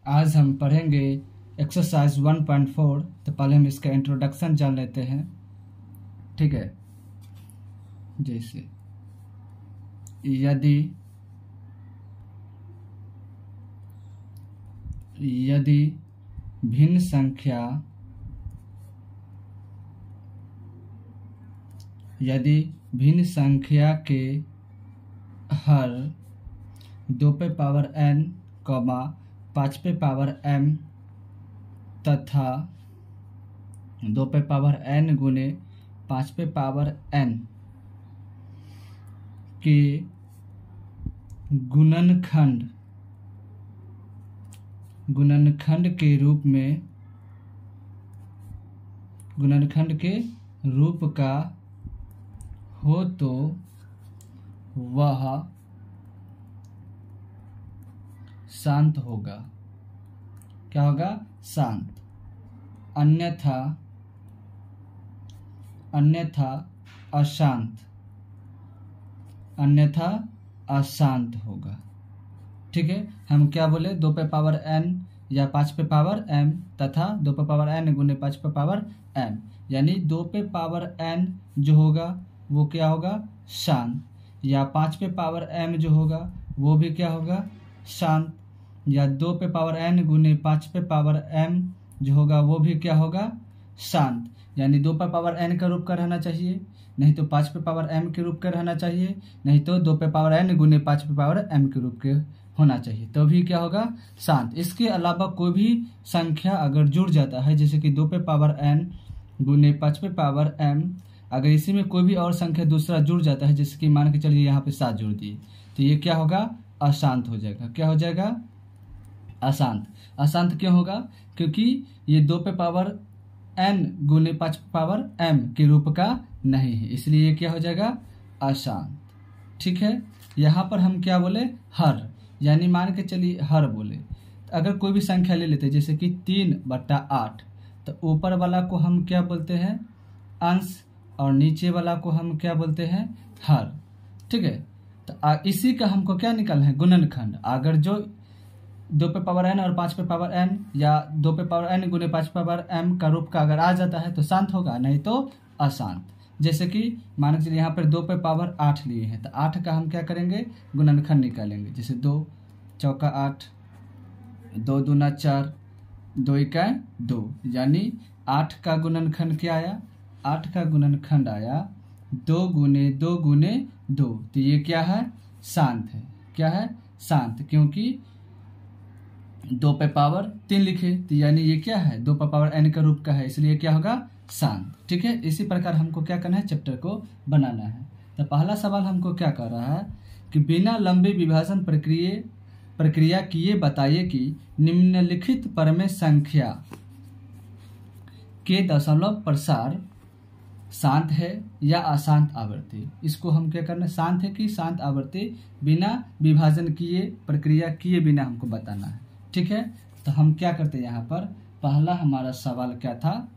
आज हम पढ़ेंगे एक्सरसाइज 1.4। तो पहले हम इसका इंट्रोडक्शन जान लेते हैं। ठीक है, जैसे यदि भिन्न संख्या के हर 2 पे पावर n, 5 पे पावर m तथा 2 पे पावर n गुने 5 पे पावर n के गुणनखंड के रूप का हो तो वह शांत होगा। क्या होगा? शांत। अन्यथा अशांत होगा। ठीक है, हम क्या बोले? 2 पे पावर n या 5 पे पावर m तथा 2 पे पावर n गुने 5 पे पावर m, यानी 2 पे पावर n जो होगा वो क्या होगा? शांत। या 5 पे पावर m जो होगा वो भी क्या होगा? शांत। या 2 पे पावर n गुने 5 पे पावर m जो होगा वो भी क्या होगा? शांत। यानी 2 पे पावर n का रूप का रहना चाहिए, नहीं तो 5 पे पावर m के रूप का रहना चाहिए, नहीं तो 2 पे पावर n गुने 5 पे पावर m के रूप के होना चाहिए, तो भी क्या होगा? शांत। इसके अलावा कोई भी संख्या अगर जुड़ जाता है, जैसे कि 2 पे पावर n गुने 5 पे पावर m, अगर इसी में कोई भी और संख्या दूसरा जुड़ जाता है, जैसे कि मान के चलिए यहाँ पे 7 जोड़ दिए, तो ये क्या होगा? अशांत हो जाएगा। क्या हो जाएगा? अशांत। अशांत क्यों होगा? क्योंकि ये 2 पे पावर n गुने 5 पे पावर m के रूप का नहीं है, इसलिए ये क्या हो जाएगा? अशांत। ठीक है, यहाँ पर हम क्या बोले? हर, यानी मान के चलिए हर बोले। अगर कोई भी संख्या ले लेते जैसे कि 3/8, तो ऊपर वाला को हम क्या बोलते हैं? अंश, और नीचे वाला को हम क्या बोलते हैं? हर। ठीक है, तो इसी का हमको क्या निकालना है? गुणनखंड। अगर जो 2 पे पावर n और 5 पे पावर n या 2 पे पावर n गुने 5 पे पावर m का रूप का अगर आ जाता है तो शांत होगा, नहीं तो अशांत। जैसे कि मान लीजिए यहाँ पर 2 पे पावर 8 लिए हैं, तो 8 का हम क्या करेंगे? गुणनखंड निकालेंगे। जैसे 2 चौका 8, 2 दूना 4, 2 इका 2, यानी 8 का गुणनखंड क्या आया? 8 का गुणनखंड आया 2 गुने 2 गुने 2, तो ये क्या है? शांत है। क्या है? शांत। क्योंकि 2 पे पावर 3 लिखे, तो यानी ये क्या है? 2 पे पावर n का रूप का है, इसलिए क्या होगा? शांत। ठीक है, इसी प्रकार हमको क्या करना है? चैप्टर को बनाना है। तो पहला सवाल हमको क्या कर रहा है कि बिना लंबे विभाजन प्रक्रिया किए बताइए कि निम्नलिखित परमेय संख्या के दशमलव प्रसार शांत है या अशांत आवृत्ति। इसको हम क्या करना है? शांत है कि शांत आवृत्ति, बिना विभाजन किए, प्रक्रिया किए बिना हमको बताना है। ठीक है, तो हम क्या करते हैं? यहाँ पर पहला हमारा सवाल क्या था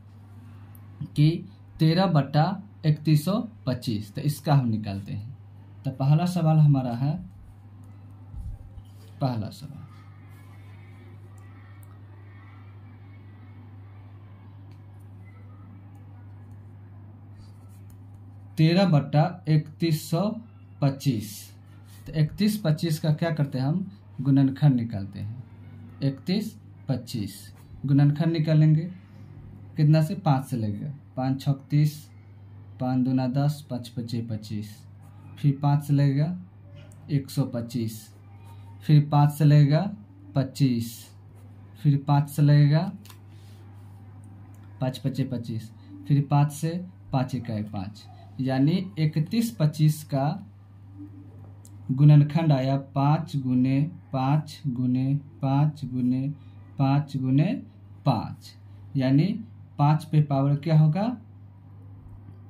कि 13/3125, तो इसका हम निकालते हैं। तो पहला सवाल हमारा है, पहला सवाल 13/3125। तो 31-25 का क्या करते हैं? हम गुणनखंड निकालते हैं। 31-25 गुणनखंड निकालेंगे कितना से? 5 से लगेगा। 5 छक 30, 5 दूना 10, 5 पचे 25, फिर 5 से लगेगा 125, फिर 5 से लगेगा 25, फिर 5 से लगेगा 5 पचे 25, फिर 5 से 5 इकाई 5, यानी 31-25 का गुणनखंड आया 5 गुने 5 गुने 5 गुने 5 गुने 5, यानी 5 पे पावर क्या होगा?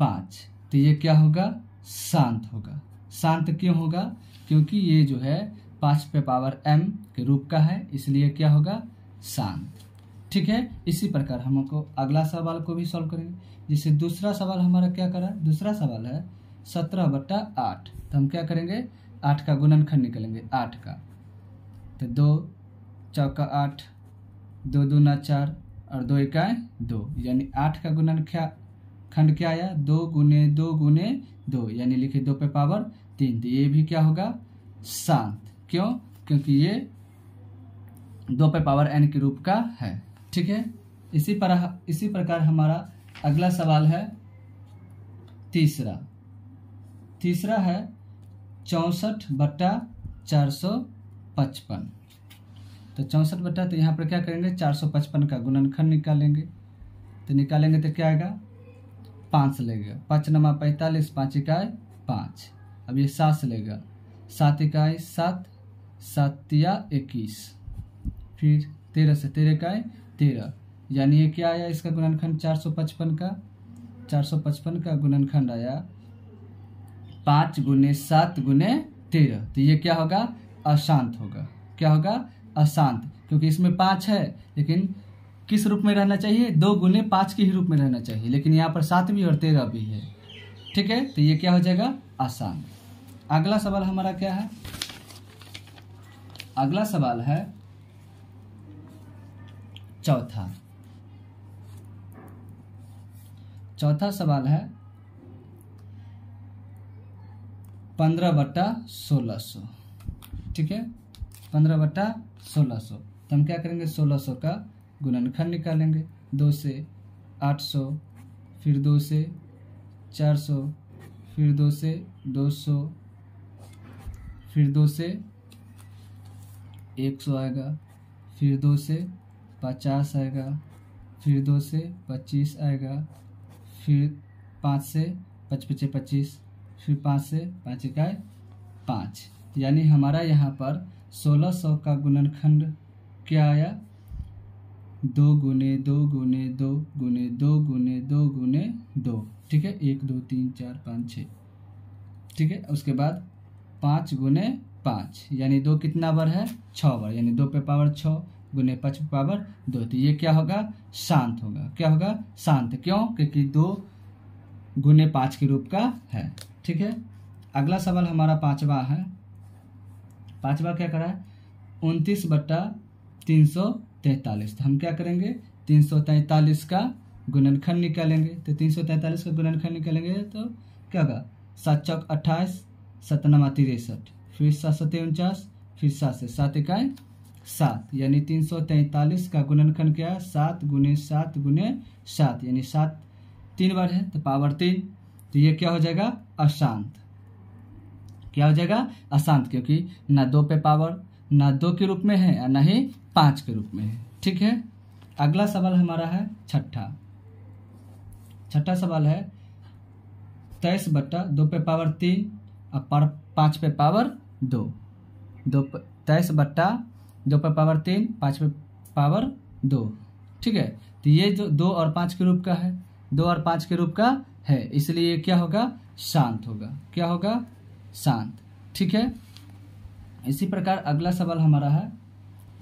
5। तो ये क्या होगा? शांत होगा। शांत क्यों होगा? क्योंकि ये जो है 5 पे पावर m के रूप का है, इसलिए क्या होगा? शांत। ठीक है, इसी प्रकार हमको अगला सवाल को भी सॉल्व करेंगे। जैसे दूसरा सवाल हमारा क्या करा? दूसरा सवाल है 17/8। तो हम क्या करेंगे? 8 का गुणनखंड निकालेंगे। 8 का तो 2 चौका 8, 2 दूना 4 और 2 इकाई 2, यानी 8 का गुणनखंड क्या आया, 2 गुने 2 गुने 2, यानी लिखे 2 पे पावर 3। तो ये भी क्या होगा, शांत। क्यों, क्योंकि ये 2 पे पावर n के रूप का है। ठीक है, इसी प्रकार हमारा अगला सवाल है तीसरा है 64/455। तो 64 तो यहाँ पर क्या करेंगे, 455 का गुणनखंड निकालेंगे। तो निकालेंगे तो क्या आएगा, 5 लगेगा, 5 नमा 45, 5 इकाई 5। अब ये 7 लेगा, 7 इकाई 7, 7 तिया 21, फिर 13 से 13 इकाई 13, यानी ये क्या आया, इसका गुणनखंड 455 का गुणनखंड आया 5 गुने 7 गुने 13। तो ये क्या होगा, अशांत होगा। क्या होगा, अशांत, क्योंकि इसमें 5 है लेकिन किस रूप में रहना चाहिए, 2 गुने 5 के ही रूप में रहना चाहिए, लेकिन यहाँ पर 7 भी और 13 भी है। ठीक है, तो ये क्या हो जाएगा, अशांत। अगला सवाल हमारा क्या है, अगला सवाल है चौथा सवाल है 15/1600। ठीक है, 15/1600। तो हम क्या करेंगे, 1600 का गुणनखंड निकालेंगे। 2 से 800, फिर 2 से 400, फिर 2 से 200, फिर 2 से 100 आएगा, फिर 2 से 50 आएगा, फिर 2 से 25 आएगा, फिर 5 से 5 25, फिर 5 से 5 इकाई 5, यानी हमारा यहाँ पर 1600 का गुणनखंड क्या आया, 2 गुने 2 गुने 2 गुने 2 गुने 2 गुने 2। ठीक है, 1 2 3 4 5 6। ठीक है, उसके बाद 5 गुने 5, यानी 2 कितना बार है, 6 बार, यानी 2 पे पावर 6 गुने 5 पे पावर 2। तो ये क्या होगा, शांत होगा। क्या होगा, शांत। क्यों, क्योंकि 2 गुने 5 के रूप का है। ठीक है, अगला सवाल हमारा पांचवा है। पांचवा क्या करा है, 29/343। तो हम क्या करेंगे, 343 का गुणनखंड निकालेंगे। तो 343 का गुणनखंड निकालेंगे तो क्या होगा, 7 चौक 28, 7 नमा 63, फिर 7 7 49, फिर 7 से 7 इकाई 7, यानी 343 का गुणनखंड क्या है, 7 गुने 7 गुने 7, यानी 7 3 बार है तो पावर 3। तो ये क्या हो जाएगा, अशांत। क्या हो जाएगा, अशांत, क्योंकि ना 2 पे पावर ना 2 के रूप में है और ना ही 5 के रूप में है। ठीक है, अगला सवाल हमारा है छठा सवाल है 23/2 पे पावर 3 और 5 पे पावर 2। 23/2 पे पावर 3, 5 पे पावर 2। ठीक है, तो ये जो 2 और 5 के रूप का है, 2 और 5 के रूप का है, इसलिए क्या होगा, शांत होगा। क्या होगा, शांत। ठीक है, इसी प्रकार अगला सवाल हमारा है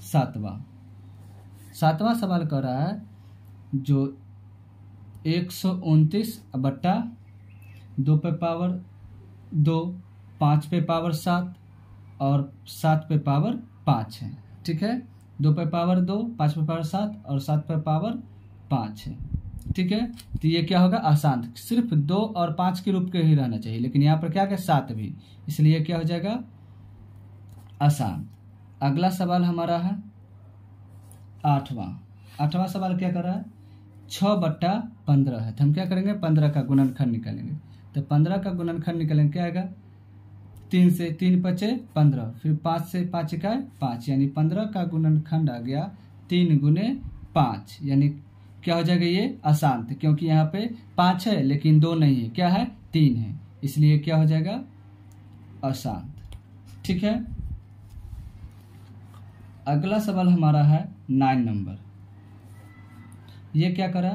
सातवां सवाल कर रहा है जो 129/2 पे पावर 2, 5 पे पावर 7 और 7 पे पावर 5 है। ठीक है, 2 पे पावर 2, 5 पे पावर 7 और 7 पे पावर 5 है। ठीक है, तो ये क्या होगा, अशांत। सिर्फ 2 और 5 के रूप के ही रहना चाहिए, लेकिन यहाँ पर क्या क्या 7 भी, इसलिए क्या हो जाएगा, अशांत। अगला सवाल हमारा है आठवां सवाल क्या कर रहा है, 6/15 है। तो हम क्या करेंगे, 15 का गुणनखंड निकालेंगे। तो 15 का गुणनखंड निकालेंगे, क्या आएगा, 3 से 3 5 15, फिर 5 से 5 इकाई 5, यानी 15 का गुणनखंड आ गया 3 गुने 5, यानी क्या हो जाएगा, ये अशांत, क्योंकि यहाँ पे 5 है लेकिन 2 नहीं है, क्या है, 3 है, इसलिए क्या हो जाएगा, अशांत। ठीक है, अगला सवाल हमारा है 9 नंबर। ये क्या करा,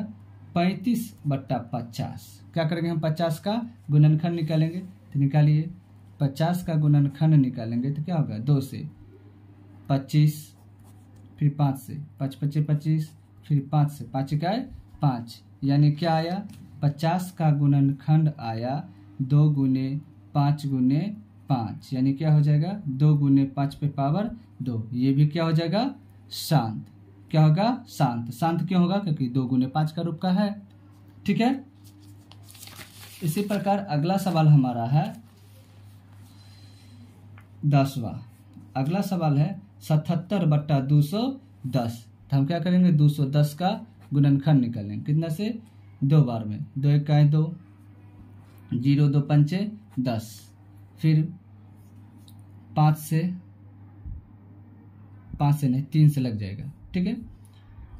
35/50। क्या करेंगे, हम 50 का गुणनखंड निकालेंगे। तो निकालिए, 50 का गुणनखंड निकालेंगे तो क्या होगा, 2 से 25, फिर 5 से 5 5 25, फिर 5 से 5 इकाई 5, यानी क्या आया, 50 का गुणनखंड आया 2 गुने 5 गुने 5, यानी क्या हो जाएगा, 2 गुने 5 पे पावर 2। ये भी क्या हो जाएगा, शांत। क्या होगा, शांत। शांत क्यों होगा, क्योंकि 2 गुने 5 का रूप का है। ठीक है। इसी प्रकार अगला सवाल हमारा है 10वां। अगला सवाल है 77/210। तो हम क्या करेंगे, 210 का गुणनखंड निकालेंगे। कितना से, 2 बार में। 2 1 2, 0 2 5 10, फिर 5 से नहीं 3 से लग जाएगा। ठीक है।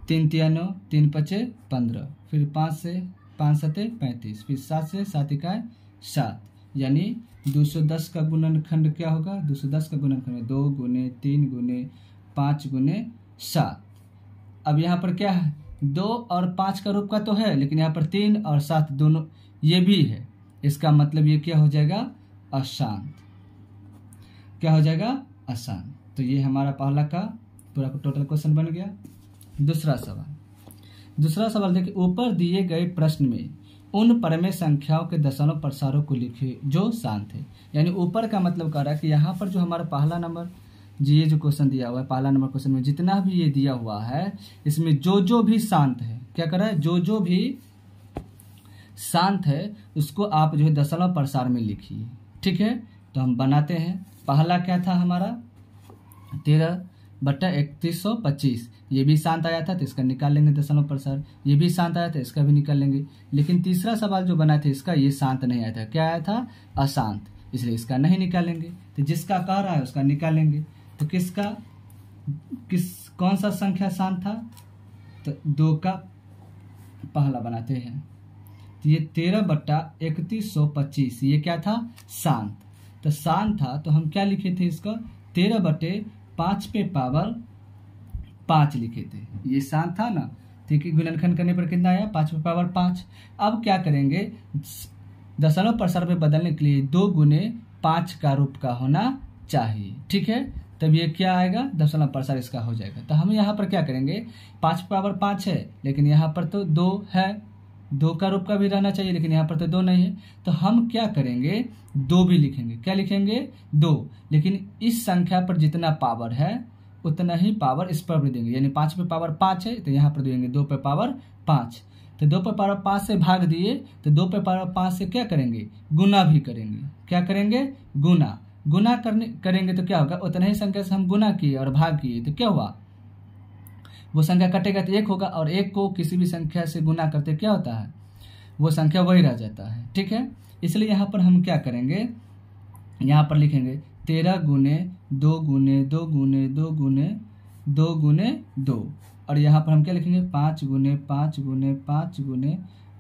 3 3 9, 3 5 15, फिर 5 से 5 7 35, फिर 7 से 7 1 7, यानी 210 का गुणनखंड क्या होगा, 210 का गुणनखंड 2 गुने 3 गुने 5 गुने 7। अब यहाँ पर क्या है, 2 और 5 का रूप का तो है, लेकिन यहाँ पर 3 और 7 दोनों ये भी है। इसका मतलब ये क्या हो जाएगा, अशांत। क्या हो जाएगा, अशांत। तो ये हमारा पहला का पूरा टोटल क्वेश्चन बन गया। दूसरा सवाल देखिए, ऊपर दिए गए प्रश्न में उन परमेय संख्याओं के दशमलव प्रसारों को लिखिए जो शांत है। यानी ऊपर का मतलब कह रहा है कि यहाँ पर जो हमारा पहला नंबर ये जो क्वेश्चन दिया हुआ है, पहला नंबर क्वेश्चन में जितना भी ये दिया हुआ है, इसमें जो भी शांत है, क्या कर रहा है, जो भी शांत है उसको आप जो है दशमलव प्रसार में लिखिए। ठीक है। तो हम बनाते हैं। पहला क्या था हमारा, 13/3125। ये भी शांत आया था तो इसका निकाल लेंगे दशमलव प्रसार। ये भी शांत आया था, इसका भी निकाल लेंगे। लेकिन तीसरा सवाल जो बना था इसका, ये शांत नहीं आया था। क्या आया था, अशांत, इसलिए इसका नहीं निकालेंगे। तो जिसका कह रहा है उसका निकालेंगे। तो कौन सा संख्या शांत था, तो 2 का पहला बनाते हैं। तो ये 13/3125 ये क्या था, शांत। तो शांत था तो हम क्या लिखे थे इसका, 13/5 पे पावर 5 लिखे थे। ये शांत था ना। ठीक है। गुणनखंड करने पर कितना आया, 5 पे पावर 5। अब क्या करेंगे, दशमलव प्रसार में बदलने के लिए 2 गुने 5 का रूप का होना चाहिए। ठीक है। तब ये क्या आएगा, दशमलव प्रसार इसका हो जाएगा। तो हम यहाँ पर क्या करेंगे, 5 पावर 5 है, लेकिन यहाँ पर तो 2 है, 2 का रूप का भी रहना चाहिए, लेकिन यहाँ पर तो 2 नहीं है। तो हम क्या करेंगे, 2 भी लिखेंगे। क्या लिखेंगे, 2। लेकिन इस संख्या पर जितना पावर है उतना ही पावर इस पर भी देंगे। यानी 5 पे पावर 5 है तो यहाँ पर देंगे 2 पे पावर 5। तो 2 पे पावर 5 से भाग दिए तो 2 पे पावर 5 से क्या करेंगे, गुना भी करेंगे। क्या करेंगे, गुना करेंगे तो क्या होगा, उतना ही संख्या से हम गुना किए और भाग किए तो क्या हुआ, वो संख्या कटेगा तो 1 होगा, और 1 को किसी भी संख्या से गुना करते क्या होता है, वो संख्या वही रह जाता है। ठीक है। इसलिए यहाँ पर हम क्या करेंगे, यहाँ पर लिखेंगे 13 गुने 2 गुने 2 गुने 2 गुने 2 गुने 2, और यहाँ पर हम क्या लिखेंगे, 5 गुने 5 गुने 5 गुने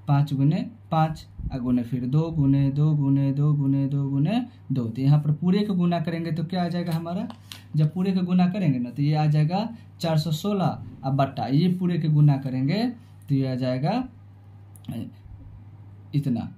5 गुने 5 गुने फिर 2 गुने 2 गुने 2 गुने 2 गुने 2। तो यहाँ पर पूरे का गुना करेंगे तो क्या आ जाएगा हमारा, जब पूरे का गुना करेंगे ना तो ये आ जाएगा 416। अब बट्टा ये पूरे के गुना करेंगे तो ये आ जाएगा इतना,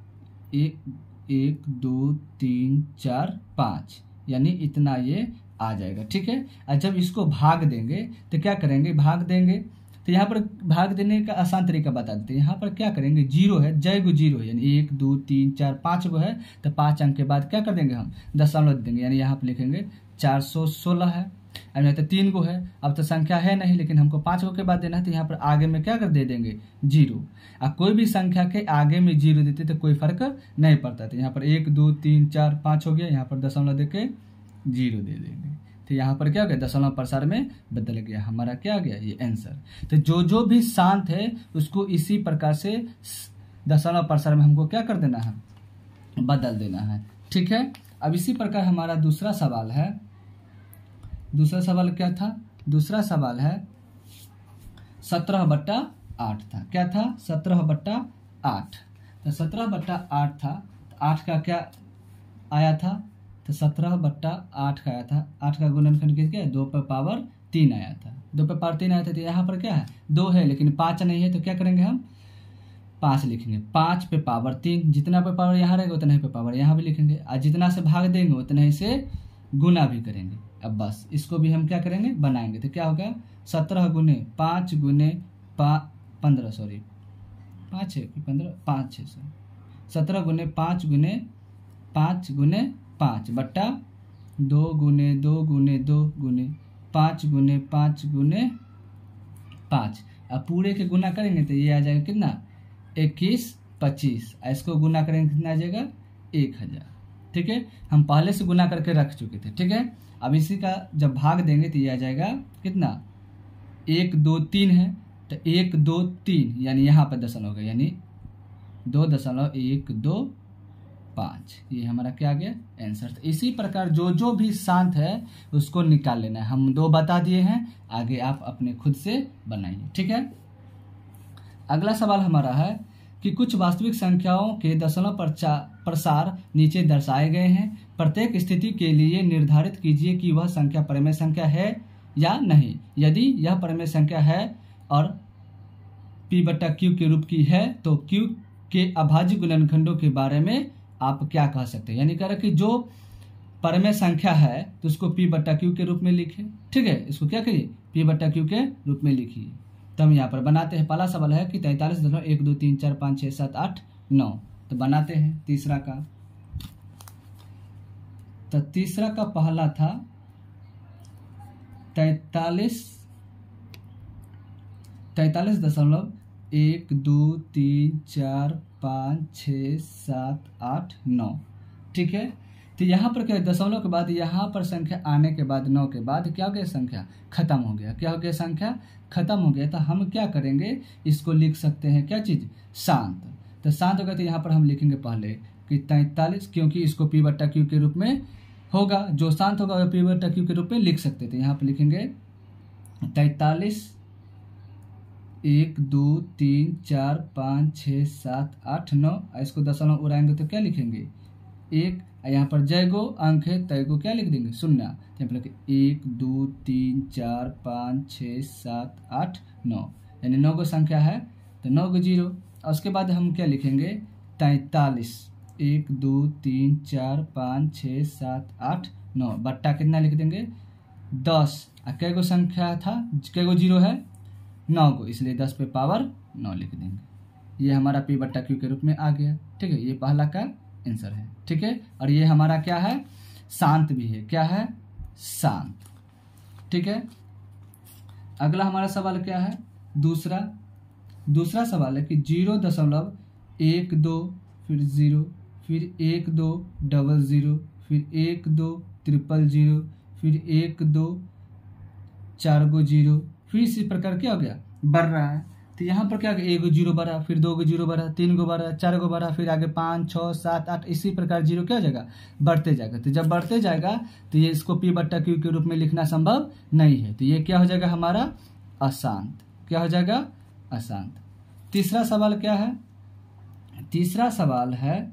1 2 3 4 5, यानी इतना ये आ जाएगा। ठीक है। और जब इसको भाग देंगे तो क्या करेंगे, भाग देंगे तो यहाँ पर भाग देने का आसान तरीका बता देते हैं। यहाँ पर क्या करेंगे, 0 है, जय गो 0 है, यानी 1 2 3 4 5 गो है, तो 5 अंक के बाद क्या कर देंगे, हम दशमलव देंगे। यानी यहाँ पर लिखेंगे 416 है, अब यहाँ तो 3 गो है, अब तो संख्या है नहीं, लेकिन हमको 5 गो के बाद देना है, तो यहाँ पर आगे में क्या कर दे देंगे, 0। अब कोई भी संख्या के आगे में 0 देते तो कोई फर्क नहीं पड़ता। तो यहाँ पर 1 2 3 4 5 हो गया, यहाँ पर दशमलव दे के 0 दे देंगे। तो यहाँ पर क्या हो गया, दशमलव प्रसार में बदल गया, हमारा क्या आ गया, ये आंसर। तो जो भी शांत है उसको इसी प्रकार से दशमलव प्रसार में हमको क्या कर देना है, बदल देना है। ठीक है। अब इसी प्रकार हमारा दूसरा सवाल है, दूसरा सवाल क्या था, दूसरा सवाल है 17/8 था। क्या था, 17/8। तो 17/8 था, तो 8 का क्या आया था, तो 17/8 का आया था। 8 का गुणनखंड किसके, 2 पे पावर 3 आया था। 2 पे पावर 3 आया था, तो यहाँ पर क्या है, 2 है लेकिन 5 नहीं है, तो क्या करेंगे, हम 5 लिखेंगे। 5 पे पावर 3, जितना पे पावर यहाँ रहेगा उतना ही पे पावर यहाँ भी लिखेंगे, और जितना से भाग देंगे उतना ही से गुना भी करेंगे। अब बस इसको भी हम क्या करेंगे, बनाएंगे। तो क्या होगा, 17 गुने 5 गुने 15, सॉरी 5 है कि 15, 5 है सर, 17 गुने 5 गुने 5 गुने 5 बट्टा 2 गुने 2 गुने 2 गुने 5 गुने 5 गुने 5। अब पूरे के गुना करेंगे तो ये आ जाएगा कितना 21 25। इसको गुना करेंगे कितना आ जाएगा 1000। ठीक है, हम पहले से गुना करके रख चुके थे। ठीक है, अब इसी का जब भाग देंगे तो ये आ जाएगा कितना 1 2 3 है तो 1 2 3 यानी यहाँ पर दशमलव होगा यानी 2.125। ये हमारा क्या आ गया आंसर। तो इसी प्रकार जो भी शांत है उसको निकाल लेना है। हम 2 बता दिए हैं, आगे आप अपने खुद से बनाइए। ठीक है, अगला सवाल हमारा है कि कुछ वास्तविक संख्याओं के दशमलव प्रसार नीचे दर्शाए गए हैं। प्रत्येक स्थिति के लिए निर्धारित कीजिए कि वह संख्या परिमेय संख्या है या नहीं। यदि यह परिमेय संख्या है और p/q के रूप की है तो q के अभाज्य गुणनखंडों के बारे में आप क्या कह सकते हैं। यानी कह रहे कि जो परिमेय संख्या है तो उसको p/q के रूप में लिखें। ठीक है, इसको क्या करिए p/q के रूप में लिखिए। तो हम यहाँ पर बनाते हैं। पहला सवाल है कि 43.1 2 3 4 5 6 7 8 9। तो बनाते हैं तीसरा का। तो तीसरा का पहला था 43.1 2 3 4 5 6 7 8 9। ठीक है, तो यहाँ पर क्या दशमलव के बाद यहाँ पर संख्या आने के बाद 9 के बाद क्या हो गया संख्या खत्म हो गया। क्या हो गया संख्या खत्म हो गया। तो हम क्या करेंगे इसको लिख सकते हैं क्या चीज शांत। तो शांत होगा तो यहाँ पर हम लिखेंगे पहले कि 43 क्योंकि इसको p/q के रूप में होगा। जो शांत होगा वह p/q के रूप में लिख सकते थे। यहाँ पर लिखेंगे 43 1 2 3 4 5 6 7 8 9। इसको दशमलव उड़ाएंगे तो क्या लिखेंगे 1। यहाँ पर जय गो अंक है तय को क्या लिख देंगे 0। यहाँ पर 1 2 3 4 5 6 7 8 9 यानी 9 गो संख्या है तो 9 गो 0। और उसके बाद हम क्या लिखेंगे 43 1 2 3 4 5 6 7 8 9 बट्टा कितना लिख देंगे 10। कै गो संख्या था कै गो 0 है 9 गो, इसलिए 10 पे पावर 9 लिख देंगे। ये हमारा p/q के रूप में आ गया। ठीक है, ये पहला का आंसर है। ठीक है, और ये हमारा क्या है शांत भी है। क्या है शांत। ठीक है, अगला हमारा सवाल क्या है दूसरा सवाल है कि 0.12 फिर 0 फिर 1 2 00 फिर 1 2 000 फिर 1 2 4 गो 0 फिर इसी प्रकार क्या हो गया बढ़ रहा है। तो यहाँ पर क्या हो गया 1 गो 0 बढ़ा फिर 2 गो 0 बढ़ा 3 गो बढ़ा 4 गो बढ़ा फिर आगे 5 6 7 8 इसी प्रकार 0 क्या हो जाएगा बढ़ते जाएगा। तो जब बढ़ते जाएगा तो ये इसको p/q के रूप में लिखना संभव नहीं है। तो ये क्या हो जाएगा हमारा अशांत। क्या हो जाएगा अशांत। तीसरा सवाल क्या है तीसरा सवाल है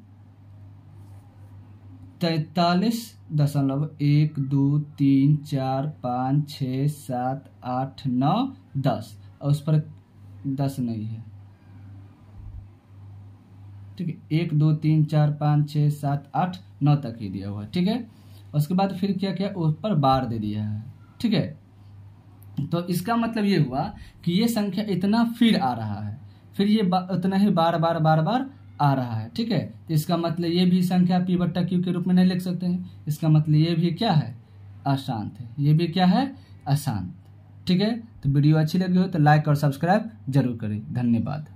43.1 2 3 4 5 6 7 8 9 10 और उस पर 10 नहीं है। ठीक है, 1 2 3 4 5 6 7 8 9 तक ही दिया हुआ है। ठीक है, उसके बाद फिर क्या किया उस पर बार दे दिया है। ठीक है, तो इसका मतलब ये हुआ कि ये संख्या इतना फिर आ रहा है फिर ये उतना ही बार बार आ रहा है। ठीक है, तो इसका मतलब ये भी संख्या p/q के रूप में नहीं लिख सकते हैं। इसका मतलब ये भी क्या है अशांत है। ये भी क्या है अशांत। ठीक है, तो वीडियो अच्छी लगी हो तो लाइक और सब्सक्राइब जरूर करें। धन्यवाद।